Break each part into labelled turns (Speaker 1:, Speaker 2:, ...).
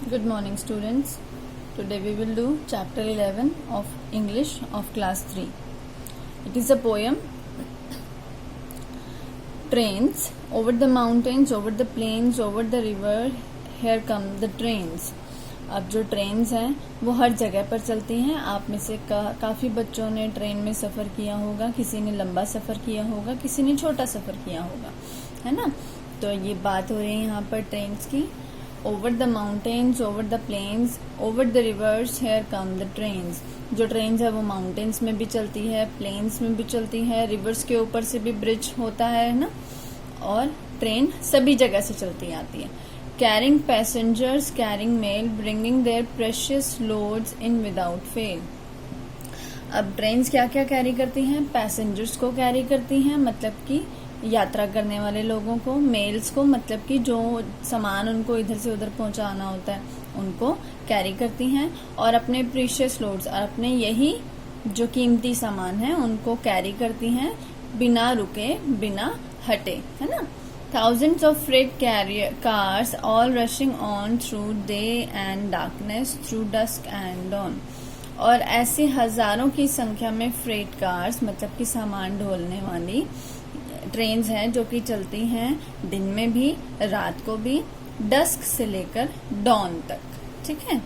Speaker 1: Good morning, students. Today we will do chapter 11 of English of class 3. It is a poem. Trains over the mountains, over the plains, over the river, here come the trains. अब जो trains हैं वो हर जगह पर चलती हैं. आप में से काफी बच्चों ने ट्रेन में सफर किया होगा. किसी ने लंबा सफर किया होगा, किसी ने छोटा सफर किया होगा, है ना. तो ये बात हो रही है यहाँ पर ट्रेन्स की. Over the mountains, over the plains, over the rivers, here come the trains. जो ट्रेन्स है वो माउंटेन्स में भी चलती है, प्लेन्स में भी चलती है, रिवर्स के ऊपर से भी ब्रिज होता है ना. और ट्रेन सभी जगह से चलती आती है. Carrying passengers, carrying mail, bringing their precious loads in without fail. अब ट्रेन्स क्या क्या कैरी करती हैं? पैसेंजर्स को कैरी करती हैं, मतलब कि यात्रा करने वाले लोगों को. मेल्स को, मतलब कि जो सामान उनको इधर से उधर पहुंचाना होता है उनको कैरी करती हैं. और अपने प्रीशियस लोड्स, अपने यही जो कीमती सामान है उनको कैरी करती हैं बिना रुके, बिना हटे, है ना. Thousands of freight cars all rushing on through day and darkness, through dusk and dawn. और ऐसे हजारों की संख्या में फ्रेट कार्स, मतलब कि सामान ढोलने वाली ट्रेन्स हैं जो कि चलती हैं दिन में भी, रात को भी, डस्क से लेकर डॉन तक. ठीक है.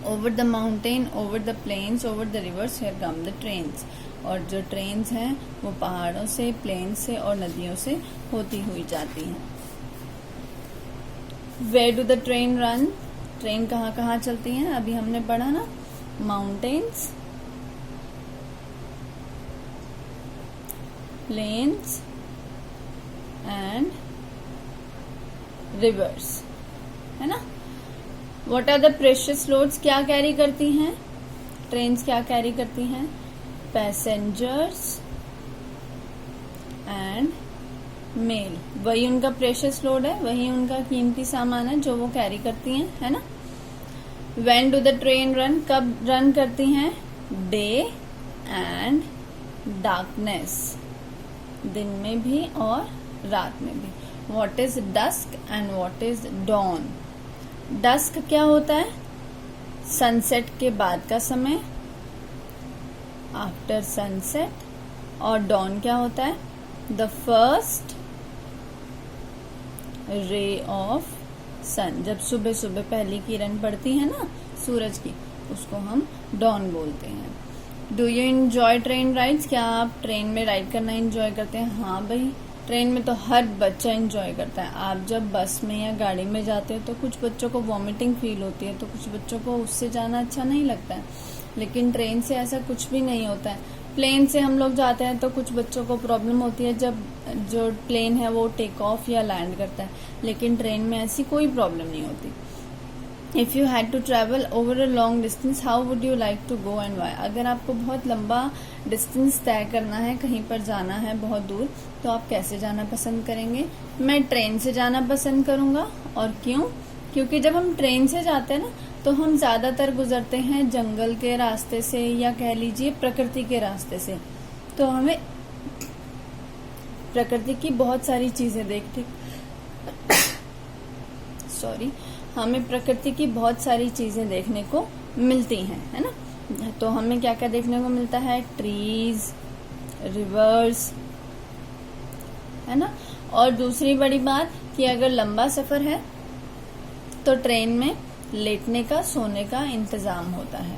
Speaker 1: Over the mountain, over the plains, over the rivers, here come the trains. और जो ट्रेन्स हैं वो पहाड़ों से, प्लेन से और नदियों से होती हुई जाती हैं. Where do the train run? Train कहाँ कहाँ चलती हैं? अभी हमने पढ़ा ना, माउंटेन्स, प्लेन्स एंड रिवर्स, है ना. What are the precious loads? क्या कैरी करती हैं ट्रेन्स? क्या कैरी करती हैं? Passengers and mail. वही उनका प्रेशियस लोड है, वही उनका कीमती सामान है जो वो कैरी करती हैं, है ना. When do the train run? कब रन करती हैं? डे एंड डार्कनेस, दिन में भी और रात में भी. What is dusk and what is dawn? Dusk क्या होता है? सनसेट के बाद का समय, आफ्टर सनसेट. और डॉन क्या होता है? द फर्स्ट रे ऑफ सन. जब सुबह सुबह पहली किरण पड़ती है ना सूरज की, उसको हम डॉन बोलते हैं. Do you enjoy train rides? क्या आप ट्रेन में राइड करना एंजॉय करते हैं? हाँ भाई, ट्रेन में तो हर बच्चा एंजॉय करता है. आप जब बस में या गाड़ी में जाते हो तो कुछ बच्चों को वॉमिटिंग फील होती है, तो कुछ बच्चों को उससे जाना अच्छा नहीं लगता है. लेकिन ट्रेन से ऐसा कुछ भी नहीं होता है. प्लेन से हम लोग जाते हैं तो कुछ बच्चों को प्रॉब्लम होती है जब जो प्लेन है वो टेक ऑफ या लैंड करता है, लेकिन ट्रेन में ऐसी कोई प्रॉब्लम नहीं होती. If you had to travel over a long distance, how would you like to go and why? अगर आपको बहुत लंबा डिस्टेंस तय करना है, कहीं पर जाना है बहुत दूर, तो आप कैसे जाना पसंद करेंगे? मैं ट्रेन से जाना पसंद करूंगा. और क्यों? क्योंकि जब हम ट्रेन से जाते हैं ना तो हम ज्यादातर गुजरते हैं जंगल के रास्ते से, या कह लीजिए प्रकृति के रास्ते से. तो हमें प्रकृति की बहुत सारी चीजें हमें प्रकृति की बहुत सारी चीजें देखने को मिलती हैं, है ना. तो हमें क्या क्या देखने को मिलता है? ट्रीज, रिवर्स, है ना. और दूसरी बड़ी बात कि अगर लंबा सफर है तो ट्रेन में लेटने का, सोने का इंतजाम होता है.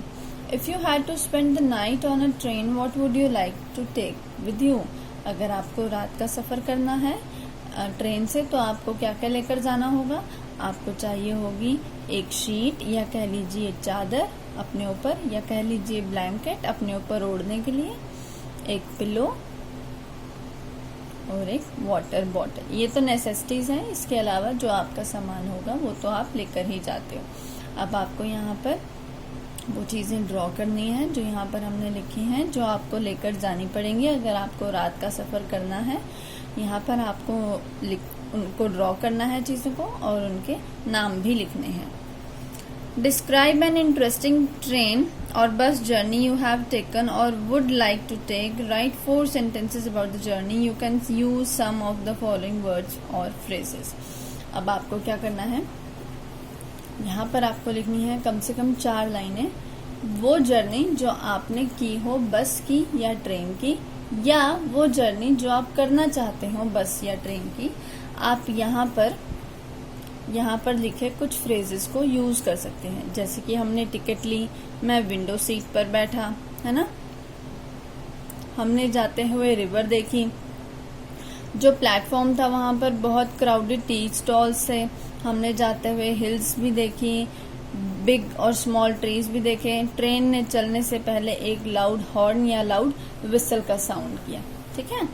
Speaker 1: If you had to spend the night on a train, what would you like to take with you? अगर आपको रात का सफर करना है ट्रेन से, तो आपको क्या क्या लेकर जाना होगा? आपको चाहिए होगी एक शीट, या कह लीजिए चादर अपने ऊपर, या कह लीजिए ब्लैंकेट अपने ऊपर ओढ़ने के लिए, एक पिलो और एक वाटर बॉटल. ये तो नेसेसिटीज हैं. इसके अलावा जो आपका सामान होगा वो तो आप लेकर ही जाते हो. अब आपको यहाँ पर वो चीजें ड्रॉ करनी है जो यहाँ पर हमने लिखी हैं, जो आपको लेकर जानी पड़ेंगी अगर आपको रात का सफर करना है. यहाँ पर आपको उनको ड्रॉ करना है चीजों को, और उनके नाम भी लिखने हैं. Describe an interesting train or bus journey you have taken or would like to take. Write 4 sentences about the journey. You can use some of the following words or phrases. अब आपको क्या करना है? यहाँ पर आपको लिखनी है कम से कम 4 लाइनें। वो जर्नी जो आपने की हो बस की या ट्रेन की, या वो जर्नी जो आप करना चाहते हो बस या ट्रेन की, आप यहाँ पर लिखे कुछ फ्रेजेस को यूज कर सकते हैं। जैसे कि हमने टिकट ली, मैं विंडो सीट पर बैठा, है ना। हमने जाते हुए रिवर देखी, जो प्लेटफॉर्म था वहां पर बहुत क्राउडेड टी स्टॉल्स थे। हमने जाते हुए हिल्स भी देखी, बिग और स्मॉल ट्रीज भी देखे। ट्रेन ने चलने से पहले एक लाउड हॉर्न या लाउड विसल का साउंड किया। ठीक है,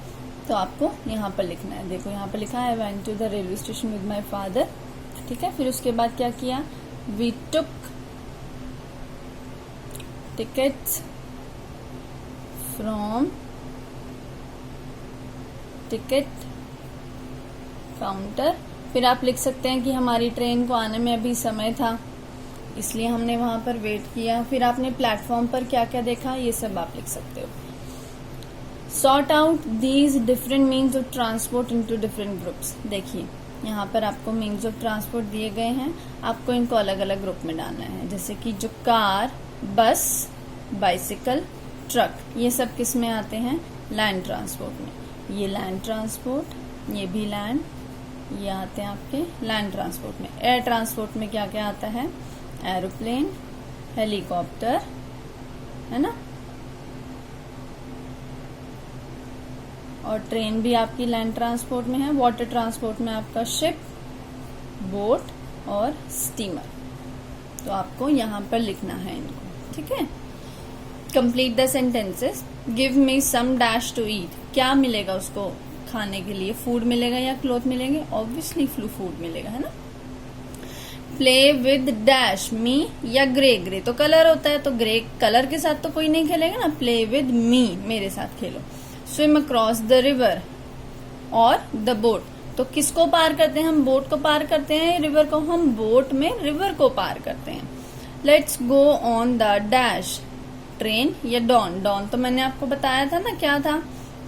Speaker 1: तो आपको यहाँ पर लिखना है। देखो यहाँ पर लिखा है, I went to the railway station with my father. ठीक है, फिर उसके बाद क्या किया, we took tickets from ticket counter. फिर आप लिख सकते हैं कि हमारी ट्रेन को आने में अभी समय था, इसलिए हमने वहां पर वेट किया। फिर आपने प्लेटफॉर्म पर क्या क्या देखा, ये सब आप लिख सकते हो। Sort out these different means of transport into different groups. देखिए यहाँ पर आपको मीन्स ऑफ ट्रांसपोर्ट दिए गए हैं, आपको इनको अलग अलग ग्रुप में डालना है। जैसे कि जो कार, बस, बाइसिकल, ट्रक, ये सब किस में आते हैं, लैंड ट्रांसपोर्ट में। ये लैंड ट्रांसपोर्ट, ये भी लैंड, ये आते हैं आपके लैंड ट्रांसपोर्ट में। एयर ट्रांसपोर्ट में क्या क्या आता है, एरोप्लेन, हेलीकॉप्टर, है ना। और ट्रेन भी आपकी लैंड ट्रांसपोर्ट में है। वाटर ट्रांसपोर्ट में आपका शिप, बोट और स्टीमर। तो आपको यहाँ पर लिखना है इनको। ठीक है, complete the sentences. Give me some dash to eat. क्या मिलेगा उसको खाने के लिए, फूड मिलेगा या क्लॉथ मिलेंगे, ऑब्वियसली फूड मिलेगा, है ना। प्ले विद डैश, मी या ग्रे। ग्रे तो कलर होता है, तो ग्रे कलर के साथ तो कोई नहीं खेलेगा ना। प्ले विद मी, मेरे साथ खेलो। स्विम अक्रॉस द रिवर और द बोट। तो किसको पार करते हैं हम, बोट को पार करते हैं, रिवर को हम बोट में रिवर को पार करते हैं। Let's go on the dash, train या डॉन। डॉन तो मैंने आपको बताया था ना क्या था,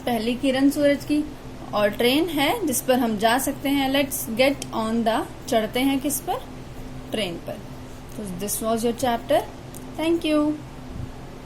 Speaker 1: पहली किरण सूरज की, और ट्रेन है जिस पर हम जा सकते हैं। लेट्स गेट ऑन द, चढ़ते हैं किस पर, ट्रेन पर। तो this was your chapter. Thank you.